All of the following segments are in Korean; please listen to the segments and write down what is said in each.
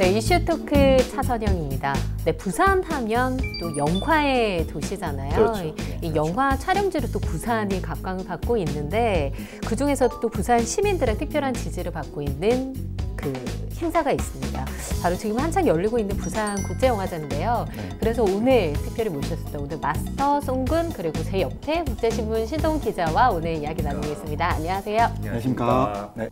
네, 이슈 토크 차선영입니다. 네, 부산 하면 또 영화의 도시잖아요. 그렇죠. 이 영화 촬영지로 또 부산이 각광을 받고 있는데 그중에서 또 부산 시민들의 특별한 지지를 받고 있는 그 행사가 있습니다. 바로 지금 한창 열리고 있는 부산국제영화제인데요. 그래서 오늘 특별히 모셨습니다. 오늘 마스터 송군 그리고 제 옆에 국제신문 신동 기자와 오늘 이야기 나누겠습니다. 안녕하세요. 안녕하십니까. 네.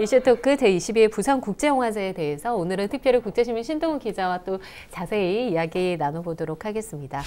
이슈토크 제22회 부산국제영화제에 대해서 오늘은 특별히 국제신문 신동훈 기자와 또 자세히 이야기 나눠보도록 하겠습니다.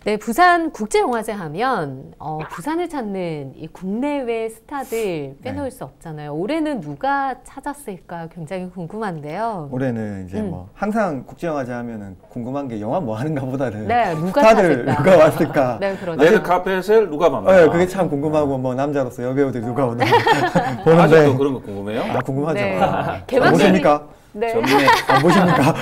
네, 부산 국제영화제 하면 부산을 찾는 이 국내외 스타들 빼놓을 수 없잖아요. 올해는 누가 찾았을까 굉장히 궁금한데요. 올해는 이제 뭐 항상 국제영화제 하면은 궁금한 게 영화 뭐 하는가 보다는 네, 누가 스타들 찾을까? 누가 왔을까? 네, 그렇죠. 레드 카펫을 누가 만나? 네, 그게 참 궁금하고 뭐 남자로서 여배우들 누가 오나 보는데 아직도 그런 거 궁금해요? 아 궁금하죠. 네. 안 개막식이- 보십니까? 네. 전문에 안 보십니까?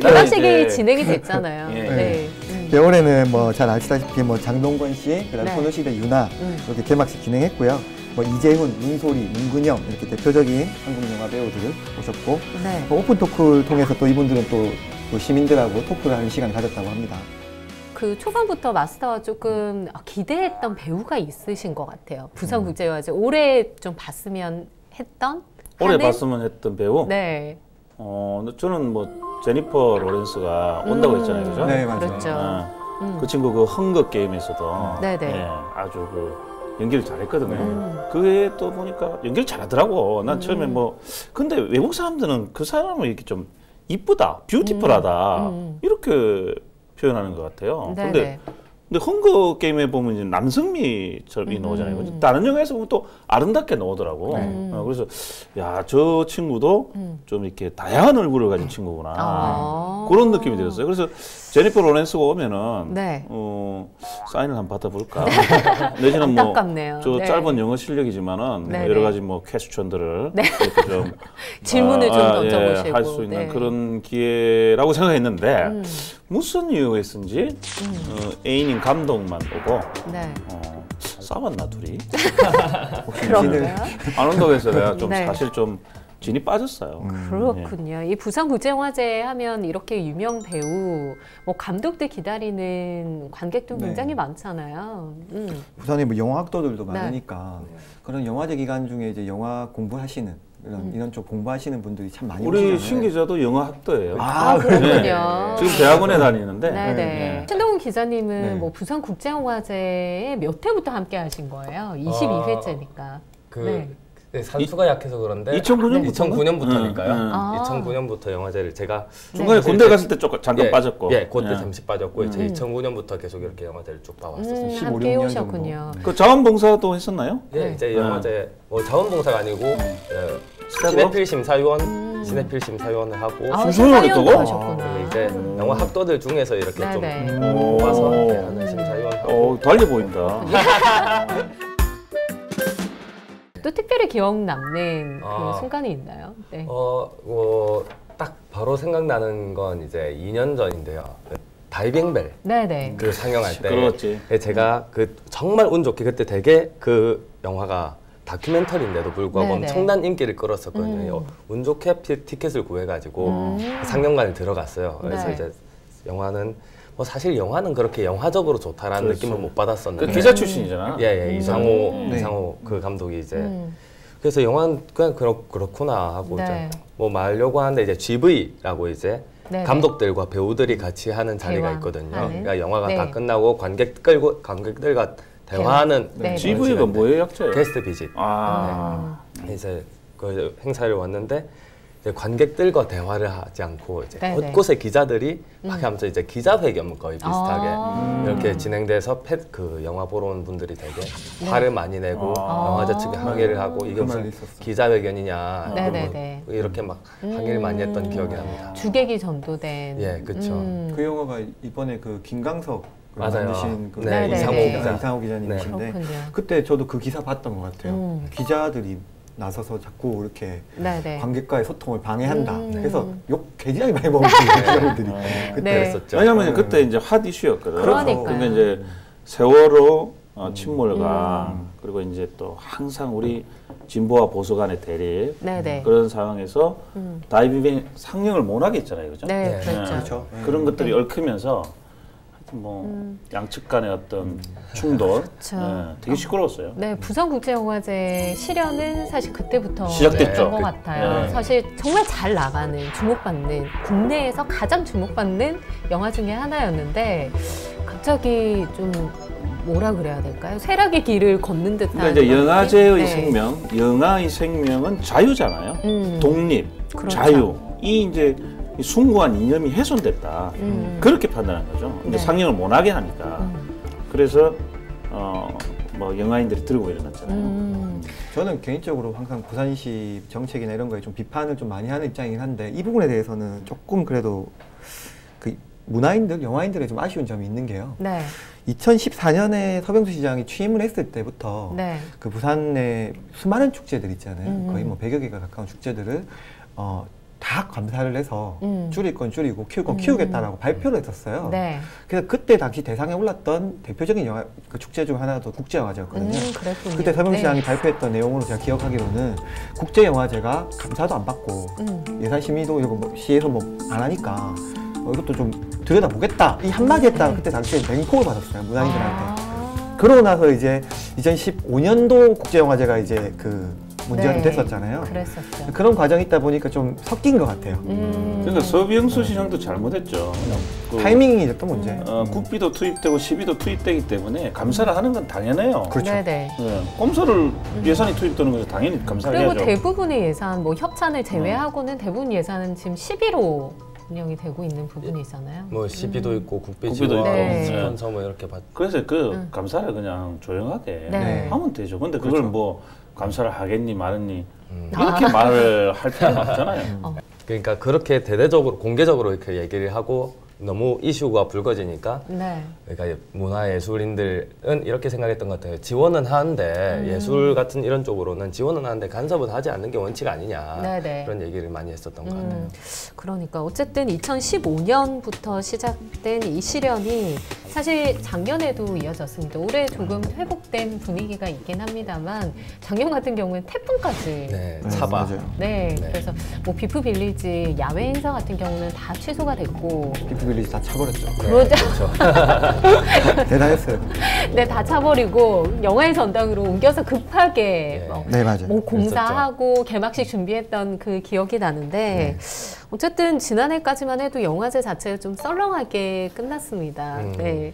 개막식이 이제- 진행이 됐잖아요. 예. 네. 올해는 뭐 잘 아시다시피 뭐 장동건 씨, 그다음 네. 소녀시대 유나 이렇게 개막식 진행했고요. 뭐 이재훈, 윤소리, 문근영 이렇게 대표적인 한국 영화 배우들을 오셨고 네. 오픈 토크를 통해서 또 이분들은 또 시민들하고 토크를 하는 시간을 가졌다고 합니다. 그 초반부터 마스터가 조금 기대했던 배우가 있으신 것 같아요. 부산국제영화제 올해 좀 봤으면 했던? 올해 하는? 봤으면 했던 배우? 네. 저는 뭐 제니퍼 로렌스가 온다고 했잖아요, 그죠? 네, 맞아요. 그렇죠. 그 친구 그 헝거 게임에서도 네네. 예, 아주 그 연기를 잘했거든요. 그게 또 보니까 연기를 잘하더라고. 난 처음에 뭐 근데 외국 사람들은 그 사람을 이렇게 좀 이쁘다, 뷰티풀하다 이렇게 표현하는 것 같아요. 네네. 근데 헝거 게임에 보면 이제 남성미처럼 나오잖아요. 다른 영화에서 보면 또 아름답게 나오더라고. 그래서 야, 저 친구도 좀 이렇게 다양한 얼굴을 가진 친구구나. 그런 느낌이 들었어요. 그래서 제니퍼 로렌스가 오면은 네. 사인을 한번 받아볼까. 내지는 뭐 안타깝네요. 저 네. 짧은 영어 실력이지만은 네, 뭐 여러 네. 가지 뭐 퀘스천들을 네. 이렇게 좀 질문을 좀 던져보시고. 할 수 있는 네. 그런 기회라고 생각했는데 무슨 이유였는지 애인인 감독만 오고 네. 싸웠나 둘이? 그런가요? 안 온다고 해서 내가 좀 네. 사실 좀 진이 빠졌어요. 그렇군요. 이 부산국제영화제 하면 이렇게 유명 배우, 뭐 감독들 기다리는 관객도 네. 굉장히 많잖아요. 부산에 뭐 영화 학도들도 네. 많으니까 그런 영화제 기간 중에 이제 영화 공부하시는 이런 쪽 공부하시는 분들이 참 많이 우리 오시잖아요. 신 기자도 영화 학도예요. 아, 그렇군요. 네. 지금 대학원에 다니는데 네네. 네. 신동훈 기자님은 네. 뭐 부산국제영화제에 몇 회부터 함께 하신 거예요? 22회째니까. 네, 산수가 약해서 그런데 2009년부터? 2009년부터니까요. 아. 2009년부터 영화제를 제가 중간에 네. 군대 갔을 때 잠깐 예, 빠졌고. 예, 그때 잠시 빠졌고 이제 2009년부터 계속 이렇게 영화제를 쭉 봐왔었어요. 15, 함께 16년 오셨군요. 그 자원봉사도 했었나요? 예, 네. 이제 영화제 뭐 자원봉사가 아니고 스텝업? 시네필 심사위원, 시네필 심사위원을 하고 아, 심사위원 심사위원도 했다고? 하셨구나. 이제 영화 학도들 중에서 이렇게 네네. 좀 뽑아서 하는 심사위원하고 달려 보인다. 또 특별히 기억 남는 그 아. 순간이 있나요? 네. 딱 바로 생각나는 건 이제 2년 전인데요. 다이빙벨 네네. 그 상영할 때 그렇지. 제가 그 정말 운 좋게 그때 되게 그 영화가 다큐멘터리인데도 불구하고 네네. 엄청난 인기를 끌었었거든요. 운 좋게 티켓을 구해가지고 상영관에 들어갔어요. 그래서 네. 이제 영화는 뭐 사실 영화는 그렇게 영화적으로 좋다라는 그렇죠. 느낌을 못 받았었는데 그 기자 출신이잖아. 예, 이상호 네. 이상호 그 감독이 이제 그래서 영화는 그냥 그렇구나 하고 네. 이제 뭐 말려고 하는데 이제 GV라고 이제 네네. 감독들과 배우들이 같이 하는 자리가 대화 있거든요. 하는? 그러니까 영화가 네. 다 끝나고 관객들과 대화하는 네. 그런 GV가 시간인데 뭐예요, 약자예요? 게스트 비짓. 아, 이제 그 행사를 왔는데 이제 관객들과 대화를 하지 않고 이제 네네. 곳곳에 기자들이 막 하면서 이제 기자회견 거의 비슷하게 이렇게 진행돼서 그 영화 보러 온 분들이 되게 화를 많이 내고 영화제 측에 항의를 하고 이게 무슨 기자회견이냐 네네네. 뭐 이렇게 막 항의를 많이 했던 기억이 납니다. 주객이 전도된. 예, 그렇죠. 그 영화가 이번에 그 김강석 맞아요. 만드신 그 네, 이상호 기자님이신데 그렇군요. 그때 저도 그 기사 봤던 것 같아요. 기자들이 나서서 자꾸 이렇게 네네. 관객과의 소통을 방해한다. 그래서 욕 개지하게 많이 먹었어요. 기자분들이 그때 네. 그랬었죠. 왜냐면 그때 이제 핫 이슈였거든. 그러니까요. 그러니까 이제 세월호 침몰과 그리고 이제 또 항상 우리 진보와 보수 간의 대립 네네. 그런 상황에서 다이빙 상영을 못 하게 했잖아요, 그죠? 네, 네. 그렇죠. 그렇죠. 그런 것들이 얽히면서 하여튼 뭐 양측 간의 어떤 충돌, 그렇죠. 되게 시끄러웠어요. 네, 부산국제영화제 실현은 사실 그때부터 시작됐죠. 됐던 것 같아요. 네. 사실 정말 잘 나가는, 주목받는, 국내에서 가장 주목받는 영화 중에 하나였는데 갑자기 좀 뭐라 그래야 될까요? 쇠락의 길을 걷는 듯한. 그러니까 이제 영화제의 네. 생명, 영화의 생명은 자유잖아요. 독립, 그렇죠. 자유. 이 이제 이 숭고한 이념이 훼손됐다. 그렇게 판단한 거죠. 근데 네. 상영을 못 하게 하니까. 그래서 뭐 영화인들이 들고 일어났잖아요. 저는 개인적으로 항상 부산시 정책이나 이런 거에 좀 비판을 좀 많이 하는 입장이긴 한데 이 부분에 대해서는 조금 그래도 그 문화인들, 영화인들의 좀 아쉬운 점이 있는 게요. 네. 2014년에 서병수 시장이 취임을 했을 때부터 네. 그 부산의 수많은 축제들 있잖아요. 거의 뭐 100여 개가 가까운 축제들을 다 감사를 해서 줄일 건 줄이고 키울 건 키우겠다라고 발표를 했었어요. 네. 그래서 그때 당시 대상에 올랐던 대표적인 영화 그 축제 중 하나도 국제영화제였거든요. 그랬군요. 그때 서병수 네. 시장이 발표했던 내용으로 제가 기억하기로는 국제영화제가 감사도 안 받고 예산 심의도 이거 뭐 시에서 뭐 안 하니까 이것도 좀 들여다보겠다 이 한마디 했다가 그때 당시에 맹폭을 받았어요 문화인들한테. 그러고 나서 이제 2015년도 국제영화제가 이제 그 문제가 네. 됐었잖아요. 그랬었죠. 그런 과정이 있다 보니까 좀 섞인 것 같아요. 그러니까 서병수 시장도 잘못했죠. 그, 타이밍이 또 문제. 국비도 투입되고 시비도 투입되기 때문에 감사를 하는 건 당연해요. 그렇죠. 네네. 꼼수를 예산이 투입되는 것은 당연히 감사를 그리고 해야죠. 대부분의 예산, 뭐 협찬을 제외하고는 대부분 예산은 지금 11호 운영이 되고 있는 부분이 있잖아요. 뭐 시비도 있고 국비 국비도 지원, 있고. 스폰서 뭐 이렇게 받. 그래서 그 감사를 그냥 조용하게 네. 하면 되죠. 근데 그걸 그렇죠. 뭐 감사를 하겠니 말았니 이렇게 말을 할 필요는 없잖아요. 그러니까 그렇게 대대적으로 공개적으로 이렇게 얘기를 하고 너무 이슈가 불거지니까 네. 그러니까 문화예술인들은 이렇게 생각했던 것 같아요. 지원은 하는데 예술 같은 이런 쪽으로는 지원은 하는데 간섭은 하지 않는 게 원칙 아니냐 네네. 그런 얘기를 많이 했었던 것 같아요. 그러니까 어쨌든 2015년부터 시작된 이 실현이 사실 작년에도 이어졌습니다. 올해 조금 회복된 분위기가 있긴 합니다만 작년 같은 경우는 태풍까지 네, 차바. 맞아요. 네, 네. 그래서 뭐 비프 빌리지 야외 행사 같은 경우는 다 취소가 됐고 비프빌리지 다 차버렸죠. 그러자 대단했어요. 네, 다 차버리고 영화의 전당으로 옮겨서 급하게 네. 네, 맞아요. 뭐 공사하고 개막식 준비했던 그 기억이 나는데 어쨌든 지난해까지만 해도 영화제 자체가 좀 썰렁하게 끝났습니다. 네.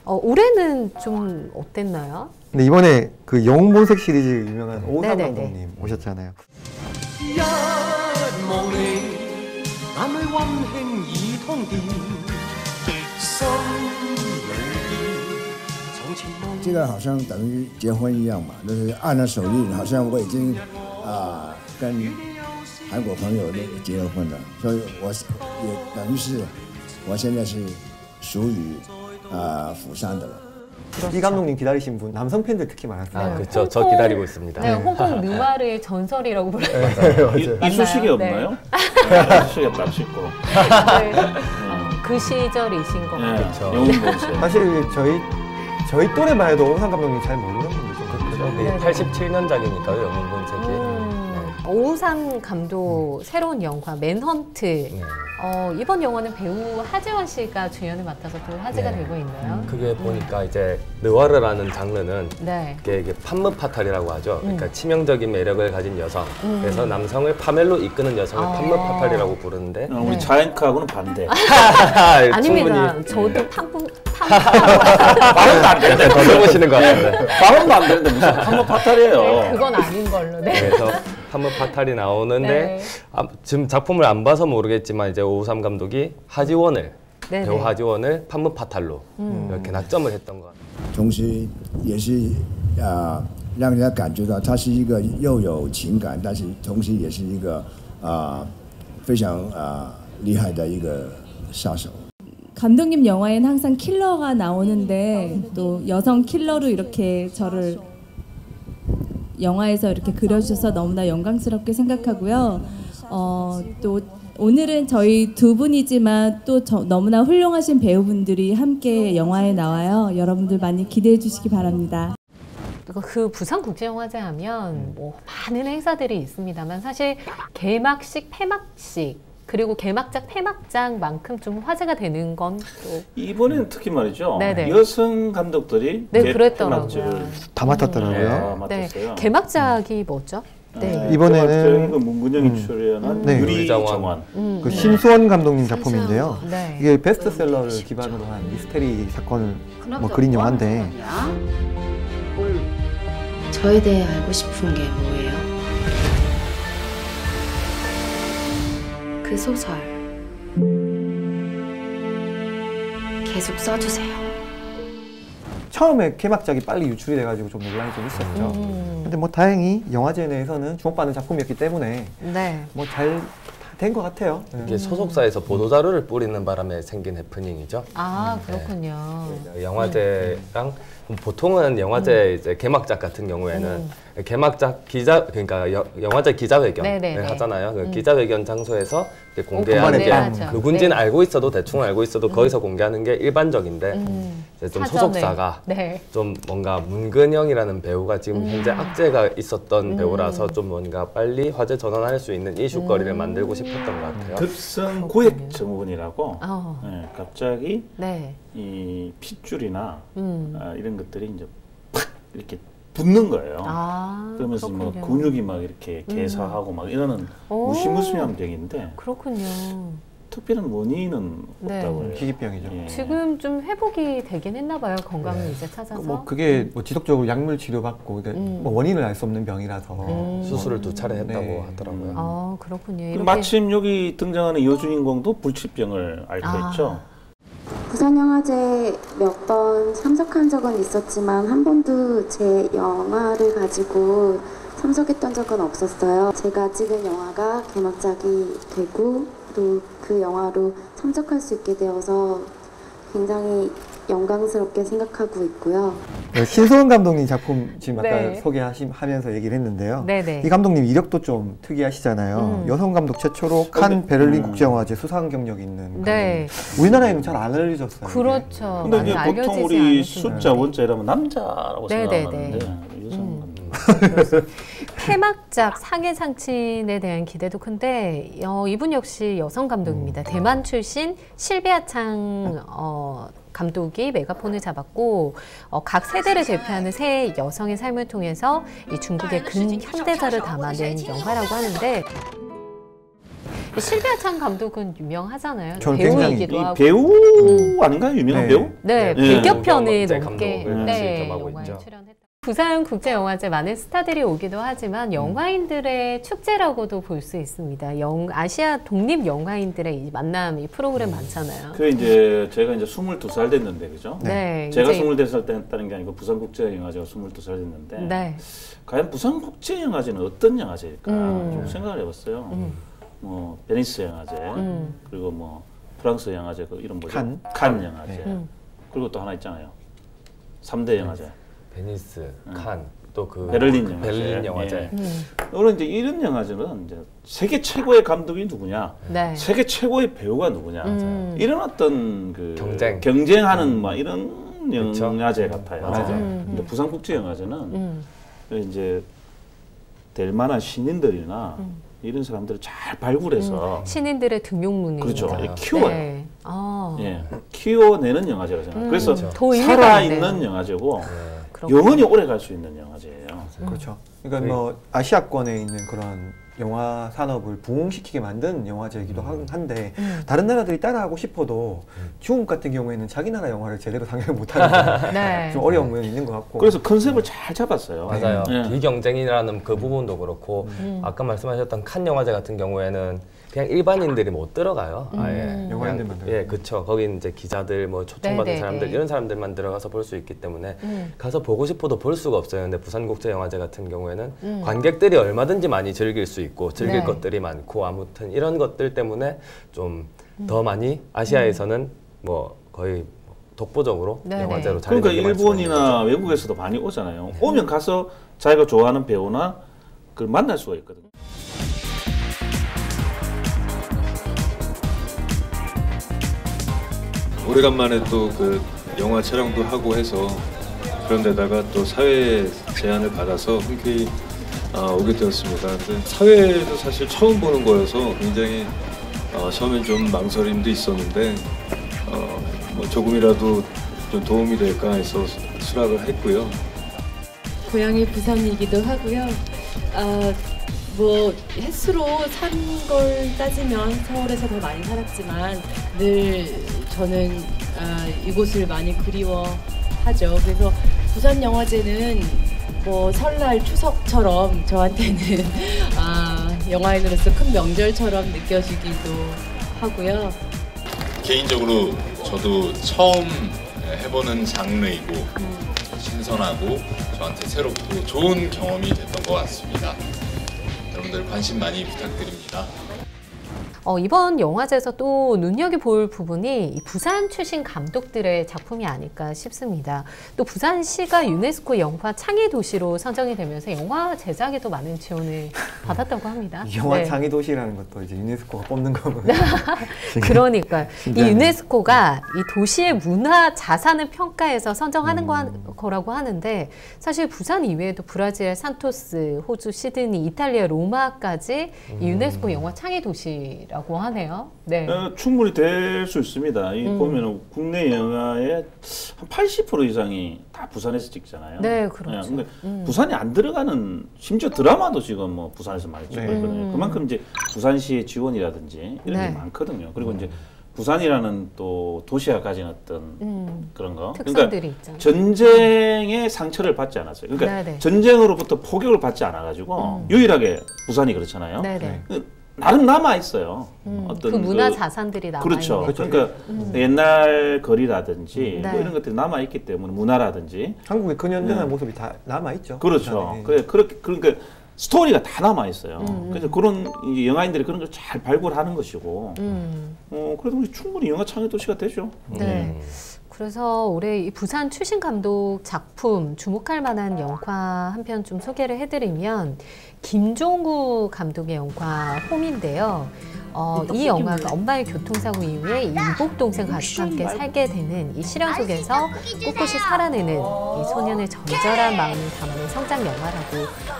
올해는 좀 어땠나요? 근데 이번에 그 영웅본색 시리즈 유명한 오우상 네네네. 감독님 오셨잖아요. 一望你，眼裏溫馨已通電，心裏邊從前夢。这个好像等于结婚一样嘛，就是按了手印，好像我已经跟韩国朋友结了婚了，所以我也等于是我现在是属于釜山的了。 이 감독님 기다리신 분 남성 팬들 특히 많았어요. 아, 그렇죠. 저 기다리고 있습니다. 네, 홍콩 느와르의 전설이라고 불러요. 이쑤시개 네. 없나요? 이쑤시개 딱 씻고. 네. 그 시절이신 것 같아요. 그렇죠. 영웅본색. 사실 저희 또래만 해도 오우상 감독님 잘 모르는 분이죠. 그렇죠? 네네. 87년작이니까요, 영웅본색이. 오우상 감독 새로운 영화 맨헌트. 이번 영화는 배우 하재원 씨가 주연을 맡아서 또 화제가 네. 되고 있네요. 그게 보니까 이제 느와르라는 장르는 네. 이게 판무파탈이라고 하죠. 그러니까 치명적인 매력을 가진 여성. 그래서 남성을 파멸로 이끄는 여성을 판무파탈이라고 부르는데. 우리 자연카하고는 반대. 아닙니다. 충분히 저도 발음도 안 되는데. 더 해보시는 것 같은데. 발음도 안 되는데 무슨 한번 파탈이에요. 네, 그건 아닌 걸로. 네. 그래서 판무파탈이 나오는데 네. 지금 작품을 안 봐서 모르겠지만 이제 오우삼 감독이 하지원을 네네. 배우 하지원을 판무파탈로 이렇게 낙점을 했던 것 같아요. 同时也是让人家感觉到他是一个又有情感，但是同时也是一个非常厉害的一个杀手。 감독님 영화에는 항상 킬러가 나오는데 또 여성 킬러로 이렇게 저를 영화에서 이렇게 그려주셔서 너무나 영광스럽게 생각하고요. 또 오늘은 저희 두 분이지만 또 너무나 훌륭하신 배우분들이 함께 영화에 나와요. 여러분들 많이 기대해 주시기 바랍니다. 그 부산국제영화제 하면 뭐 많은 행사들이 있습니다만 사실 개막식, 폐막식 그리고 개막작, 폐막장만큼 좀 화제가 되는 건 또 이번에는 특히 말이죠. 네네. 여성 감독들이 네, 그랬더라고요. 개막식을 다 맡았더라고요. 네, 맡았어요. 개막작이 뭐죠? 네. 이번에는 그 문근영이 출연한 네. 유리정원. 그 신수원 감독님 작품인데요. 네. 이게 베스트셀러를 기반으로 한 미스테리 사건을 뭐 그린 영화인데 저에 대해 알고 싶은 게 뭐예요? 그 소설 계속 써주세요. 처음에 개막작이 빨리 유출이 돼가지고 좀 논란이 좀 있었죠. 근데 뭐 다행히 영화제 내에서는 주목받는 작품이었기 때문에 네. 뭐 잘 된 것 같아요. 이게 소속사에서 보도자료를 뿌리는 바람에 생긴 해프닝이죠. 아, 그렇군요. 영화제랑 보통은 영화제 이제 개막작 같은 경우에는 개막작 기자 그러니까 영화제 기자회견을 네네네. 하잖아요. 그 기자회견 장소에서 이렇게 공개하는 게 공개하죠. 누군지는 네. 알고 있어도 대충 알고 있어도 거기서 공개하는 게 일반적인데 이제 좀 사전에. 소속사가 네. 좀 뭔가 문근영이라는 배우가 지금 현재 악재가 있었던 배우라서 좀 뭔가 빨리 화제 전환할 수 있는 이슈거리를 만들고 싶었던 것 같아요. 급성 고액 증후군이라고 네. 갑자기 네. 이 핏줄이나 이런 것들이 이제 팍 이렇게 붙는 거예요. 그러면서 뭐 그렇군요. 근육이 막 이렇게 개사하고 막 이러는 무시무시한 병인데 그렇군요. 특별한 원인은 네. 없다고 해요. 희귀병이죠. 예. 지금 좀 회복이 되긴 했나 봐요. 건강을 이제 찾아서. 뭐 그게 뭐 지속적으로 약물 치료받고 뭐 원인을 알 수 없는 병이라서 수술을 2차례 했다고 네. 하더라고요. 아, 그렇군요. 이렇게 마침 여기 등장하는 여주인공도 불치병을 앓고 있죠. 부산영화제 몇 번 참석한 적은 있었지만 한 번도 제 영화를 가지고 참석했던 적은 없었어요. 제가 찍은 영화가 개막작이 되고 또 그 영화로 참석할 수 있게 되어서 굉장히 영광스럽게 생각하고 있고요. 신수원 감독님 작품 지금 아까 네. 소개하면서 얘기를 했는데요. 네네. 이 감독님 이력도 좀 특이하시잖아요. 여성 감독 최초로 칸 베를린 국제영화제 수상 경력이 있는 네. 감독. 우리나라에는 잘 안 알려졌어요. 그렇죠. 근데 많이 이제 알려지지 보통 우리 않으신 숫자 분들이. 원자 이러면 남자라고 네네네. 생각하는데 여성 감독. 폐막작 상해 상친에 대한 기대도 큰데 이분 역시 여성 감독입니다. 대만 출신 실비아 창 감독이 메가폰을 잡았고 각 세대를 대표하는 세 여성의 삶을 통해서 이 중국의 근현대사를 담아낸 영화라고 하는데 실비아 창 감독은 유명하잖아요. 저는 배우이기도 하고. 배우 아닌가요? 유명한 네. 배우? 네, 네. 100여 편이 국제 넘게 감독을 겸하고 영화에 있죠. 출연했다. 부산국제영화제 많은 스타들이 오기도 하지만 영화인들의 축제라고도 볼 수 있습니다. 아시아 독립 영화인들의 이 만남 이 프로그램 많잖아요. 그 이제 제가 이제 22살 됐는데 그죠? 네, 제가 이제 24살 됐다는 게 아니고 부산국제영화제가 22살 됐는데 네. 과연 부산국제영화제는 어떤 영화제일까 좀 생각을 해봤어요. 뭐 베니스 영화제 그리고 뭐 프랑스 영화제 그 이름 뭐죠? 칸 영화제 그리고 또 하나 있잖아요. 3대 영화제. 베니스, 칸, 또 그 베를린 영화제. 베를린 영화제. 오늘 이제 이런 영화제는 이제 세계 최고의 감독이 누구냐, 네. 세계 최고의 배우가 누구냐 이런 어떤 그 경쟁하는 뭐 이런 영화제 같아요. 근데 부산국제영화제는 이제 될 만한 신인들이나 이런 사람들을 잘 발굴해서 신인들의 등용문입니다. 그렇죠. 키워요. 네. 예, 키워내는 영화제라고 생각해요. 그래서 더 살아있는 영화제고 영원히 오래 갈 수 있는 영화제예요. 그렇죠. 그러니까 뭐 아시아권에 있는 그런 영화 산업을 부흥시키게 만든 영화제이기도 한데 다른 나라들이 따라하고 싶어도 중국 같은 경우에는 자기 나라 영화를 제대로 상영을 못하는 네. 좀 어려운 면이 있는 것 같고 그래서 컨셉을 잘 잡았어요. 맞아요. 네. 비경쟁이라는 그 부분도 그렇고 아까 말씀하셨던 칸 영화제 같은 경우에는 그냥 일반인들이 못 들어가요. 아예 영화인들만 예, 그쵸. 거긴 이제 기자들, 뭐 초청받은 네네네. 사람들 이런 사람들만 들어가서 볼 수 있기 때문에 가서 보고 싶어도 볼 수가 없어요. 근데 부산국제영화제 같은 경우에는 관객들이 얼마든지 많이 즐길 수 있고 즐길 네. 것들이 많고 아무튼 이런 것들 때문에 좀 더 많이 아시아에서는 뭐 거의 독보적으로 네네. 영화제로 자리 그러니까 잡게 할 수가 있는 일본이나 거죠. 외국에서도 많이 오잖아요. 오면 가서 자기가 좋아하는 배우나 그걸 만날 수가 있거든요. 오래간만에 또 그 영화 촬영도 하고 해서 그런데다가 또 사회 제안을 받아서 흔쾌히 오게 되었습니다. 근데 사회도 사실 처음 보는 거여서 굉장히 처음엔 좀 망설임도 있었는데 뭐 조금이라도 좀 도움이 될까 해서 수락을 했고요. 고향이 부산이기도 하고요. 뭐 횟수로 산 걸 따지면 서울에서 더 많이 살았지만 늘 저는 이곳을 많이 그리워하죠. 그래서 부산 영화제는 뭐 설날 추석처럼 저한테는 영화인으로서 큰 명절처럼 느껴지기도 하고요. 개인적으로 저도 처음 해보는 장르이고 신선하고 저한테 새롭고 좋은 경험이 됐던 것 같습니다. 여러분들 관심 많이 부탁드립니다. 이번 영화제에서 또 눈여겨볼 부분이 이 부산 출신 감독들의 작품이 아닐까 싶습니다. 또 부산시가 유네스코 영화 창의 도시로 선정이 되면서 영화 제작에도 많은 지원을 받았다고 합니다. 영화 네. 창의 도시라는 것도 이제 유네스코가 뽑는 거고요. 그러니까 이 유네스코가 이 도시의 문화 자산을 평가해서 선정하는 거라고 하는데 사실 부산 이외에도 브라질 산토스, 호주 시드니, 이탈리아 로마까지 이 유네스코 영화 창의 도시라고 하네요. 네. 충분히 될 수 있습니다. 이 보면은 국내 영화의 한 80% 이상이 다 부산에서 찍잖아요. 네, 그렇죠. 근데 부산이 안 들어가는 심지어 드라마도 지금 뭐 부산에서 많이 찍고 있거든요. 그만큼 이제 부산시의 지원이라든지 이런 게 많거든요. 그리고 이제 부산이라는 또 도시가 가진 어떤 그런 거. 특성들이 그러니까 있잖아요. 전쟁의 상처를 받지 않았어요. 그러니까 네네. 전쟁으로부터 포격을 받지 않아가지고 유일하게 부산이 그렇잖아요. 네네. 나름 남아 있어요. 어떤 그 문화 자산들이 남아 그렇죠. 있는. 그러니까 옛날 거리라든지 네. 뭐 이런 것들이 남아 있기 때문에 문화라든지 한국의 근현대한 모습이 다 남아 있죠. 그렇죠. 그렇게 그러니까 스토리가 다 남아 있어요. 그래서 그런 이제 영화인들이 그런 걸 잘 발굴하는 것이고. 그래도 우리 충분히 영화 창의 도시가 되죠. 네. 그래서 올해 이 부산 출신 감독 작품 주목할 만한 영화 한 편 좀 소개를 해드리면 김종우 감독의 영화 홈인데요. 이 영화가 엄마의 교통사고 이후에 이복 동생 가족과 함께 살게 되는 이 시련 속에서 꿋꿋이 살아내는 이 소년의 절절한 마음을 담아낸 성장 영화라고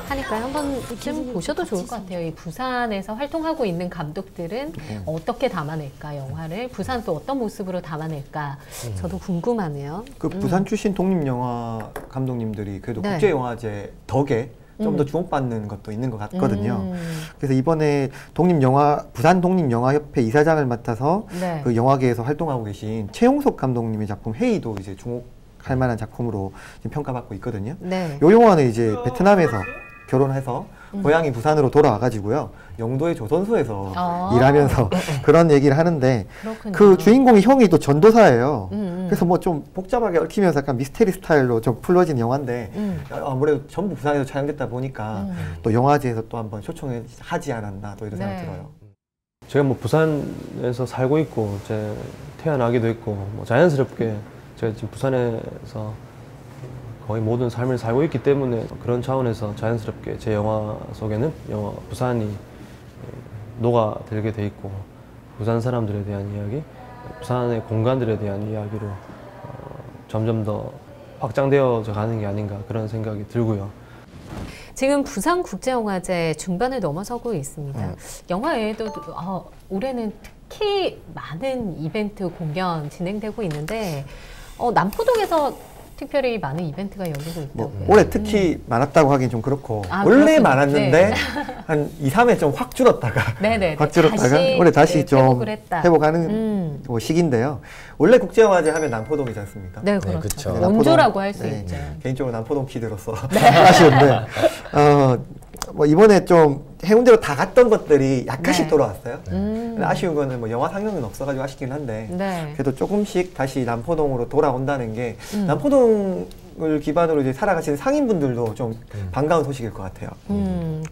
하니까 한 번쯤 보셔도 좋을 것 같아요. 이 부산에서 활동하고 있는 감독들은 어떻게 담아낼까 영화를 부산 또 어떤 모습으로 담아낼까 저도 궁금하네요. 그 부산 출신 독립영화 감독님들이 그래도 국제영화제 덕에 좀 더 주목받는 것도 있는 것 같거든요. 그래서 이번에 부산 독립영화협회 이사장을 맡아서 그 영화계에서 활동하고 계신 최용석 감독님의 작품 헤이도 이제 주목할 만한 작품으로 지금 평가받고 있거든요. 이 영화는 이제 베트남에서 결혼해서 고향이 부산으로 돌아와가지고요. 영도의 조선소에서 일하면서 그런 얘기를 하는데 그렇군요. 그 주인공이 형이 또 전도사예요. 그래서 뭐 좀 복잡하게 얽히면서 약간 미스테리 스타일로 좀 풀어진 영화인데 아무래도 전부 부산에서 촬영됐다 보니까 또 영화제에서 또 한번 초청하지 않았나 또 이런 생각이 들어요. 제가 뭐 부산에서 살고 있고 제 태어나기도 했고 뭐 자연스럽게 제가 지금 부산에서 거의 모든 삶을 살고 있기 때문에 그런 차원에서 자연스럽게 제 영화 속에는 부산이 녹아들게 돼 있고 부산 사람들에 대한 이야기, 부산의 공간들에 대한 이야기로 점점 더 확장되어져 가는 게 아닌가 그런 생각이 들고요. 지금 부산국제영화제 중반을 넘어서고 있습니다. 영화 외에도 올해는 특히 많은 이벤트 공연 진행되고 있는데 남포동에서 특별히 많은 이벤트가 열리고 있다고. 올해 특히 많았다고 하긴 좀 그렇고 원래 많았는데 네. 한 2, 3회 좀 확 줄었다가 네네. 확 줄었다가 올해 다시 좀 회복하는 시기인데요. 원래 국제영화제 하면 남포동이지 않습니까? 네, 그렇죠. 원조라고 할 수 있죠. 개인적으로 남포동 피드로서 아쉬운데 뭐 이번에 좀 해운대로 다 갔던 것들이 약간씩 돌아왔어요. 아쉬운 거는 뭐 영화 상영은 없어가지고 아쉽긴 한데 그래도 조금씩 다시 남포동으로 돌아온다는 게 남포동을 기반으로 이제 살아가시는 상인분들도 좀 반가운 소식일 것 같아요.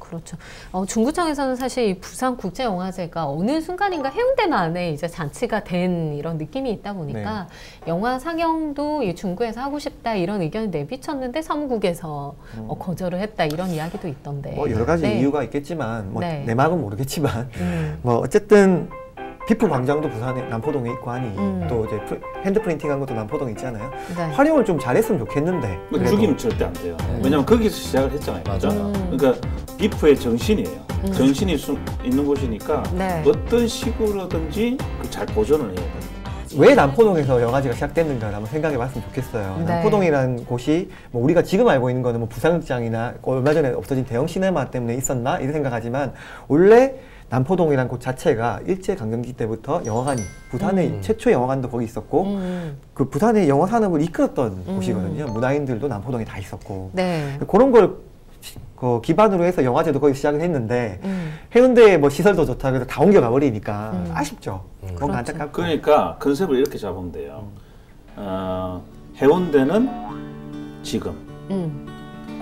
그렇죠. 중구청에서는 사실 이 부산국제영화제가 어느 순간인가 해운대만에 이제 잔치가 된 이런 느낌이 있다 보니까 영화 상영도 이 중구에서 하고 싶다 이런 의견을 내비쳤는데 사무국에서 거절을 했다 이런 이야기도 있던데. 뭐 여러 가지 이유가 있겠지만 뭐 내 마음은 모르겠지만 뭐 어쨌든 비프 광장도 부산에 남포동에 있고 하니 또 이제 핸드 프린팅한 것도 남포동에 있잖아요. 활용을 좀 잘했으면 좋겠는데 죽이면 절대 안 돼요. 왜냐면 거기서 시작을 했잖아요. 맞아. 그러니까 비프의 정신이에요. 정신이 있는 곳이니까 어떤 식으로든지 잘 보존을 해야 돼요. 왜 남포동에서 영화제가 시작됐는가를 한번 생각해 봤으면 좋겠어요. 남포동이라는 곳이 뭐 우리가 지금 알고 있는 거는 뭐 부산극장이나 얼마 전에 없어진 대형 시네마 때문에 있었나 이런 생각하지만 원래 남포동이라는 곳 자체가 일제강점기 때부터 영화관이 부산의 최초 영화관도 거기 있었고 그 부산의 영화 산업을 이끌었던 곳이거든요. 문화인들도 남포동에 다 있었고 그런 걸 기반으로 해서 영화제도 거기 시작을 했는데 해운대에 뭐 시설도 좋다 그래서 다 옮겨가 버리니까 아쉽죠. 뭔가 안타깝고. 그러니까 컨셉을 이렇게 잡으면 돼요. 해운대는 지금,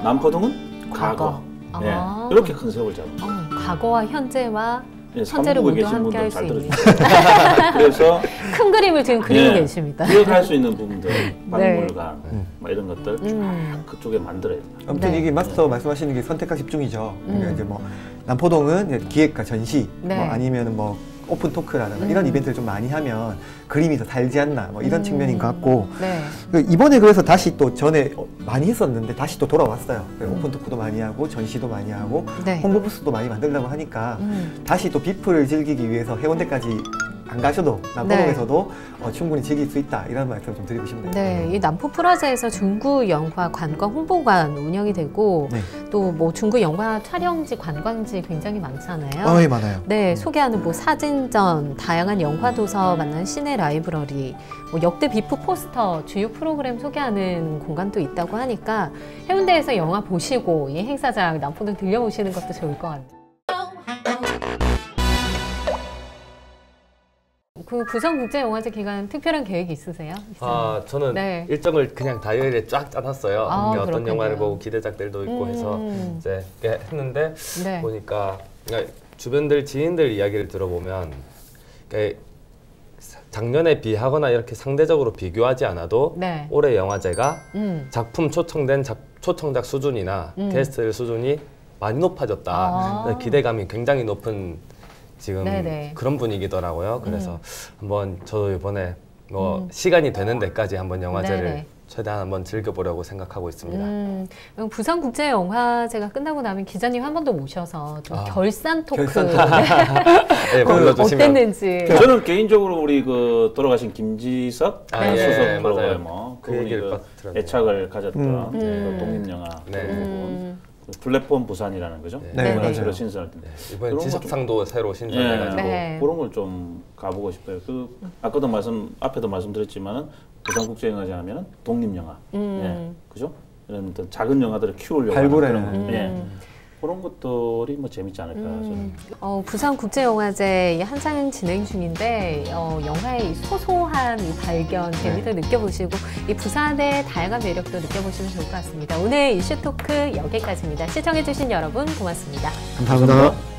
남포동은 과거. 네, 이렇게 컨셉을 잡으면 과거와 현재와 현재를 모두 함께 할 수 있는. 그래서 큰 그림을 지금 그리고 계십니다. 기억할 수 있는 부분들, 박물관, 뭐 이런 것들 그쪽에 만들어야 돼요. 아무튼 이게 마스터 말씀하시는 게 선택과 집중이죠. 그러니까 이제 뭐 남포동은 기획과 전시, 뭐 아니면 뭐 오픈 토크라든가 이런 이벤트를 좀 많이 하면 그림이 더 살지 않나 뭐 이런 측면인 것 같고 이번에 그래서 다시 또 전에 많이 했었는데 다시 또 돌아왔어요. 오픈 토크도 많이 하고 전시도 많이 하고 홍보 부스도 많이 만들려고 하니까 다시 또 비프를 즐기기 위해서 해운대까지 안 가셔도 남포동에서도 충분히 즐길 수 있다 이런 말씀을 좀 드리고 싶네요. 이 남포 프라자에서 중구 영화 관광 홍보관 운영이 되고 또 뭐 중구 영화 촬영지 관광지 굉장히 많잖아요. 많아요. 소개하는 뭐 사진전, 다양한 영화 도서 만난 시내 라이브러리, 뭐 역대 비프 포스터, 주요 프로그램 소개하는 공간도 있다고 하니까 해운대에서 영화 보시고 이 행사장 남포동 들려오시는 것도 좋을 것 같아요. 그 부산국제영화제 기간 특별한 계획이 있으세요? 저는 일정을 그냥 다이어리에 쫙 짜놨어요. 어떤 영화를 보고 기대작들도 있고 해서 이제 했는데 보니까 주변들 지인들 이야기를 들어보면 작년에 비하거나 이렇게 상대적으로 비교하지 않아도 올해 영화제가 작품 초청작 수준이나 게스트 수준이 많이 높아졌다. 기대감이 굉장히 높은 지금 그런 분위기더라고요. 그래서 한번 저도 이번에 뭐 시간이 되는 데까지 한번 영화제를 최대한 한번 즐겨보려고 생각하고 있습니다. 부산국제영화제가 끝나고 나면 기자님 한 번 더 모셔서 좀 결산 토크 어땠는지. 저는 개인적으로 우리 그 돌아가신 김지석 수석 프로그래머 그 얘기를 애착을 가졌던 독립영화 플랫폼 부산이라는 거죠. 이번에 새로 신설할 때. 이번에 지석상도 새로 신설해가지고 그런 걸 좀 가보고 싶어요. 아까도 앞에도 말씀드렸지만은 부산국제영화제 하면은 독립영화, 그죠? 이런 작은 영화들을 키우려고 발굴하는 그런 것들이 뭐 재밌지 않을까 저는. 부산국제영화제 한창 진행 중인데 영화의 소소한 이 발견 재미도 느껴보시고 이 부산의 다양한 매력도 느껴보시면 좋을 것 같습니다. 오늘 이슈 토크 여기까지입니다. 시청해주신 여러분 고맙습니다. 감사합니다.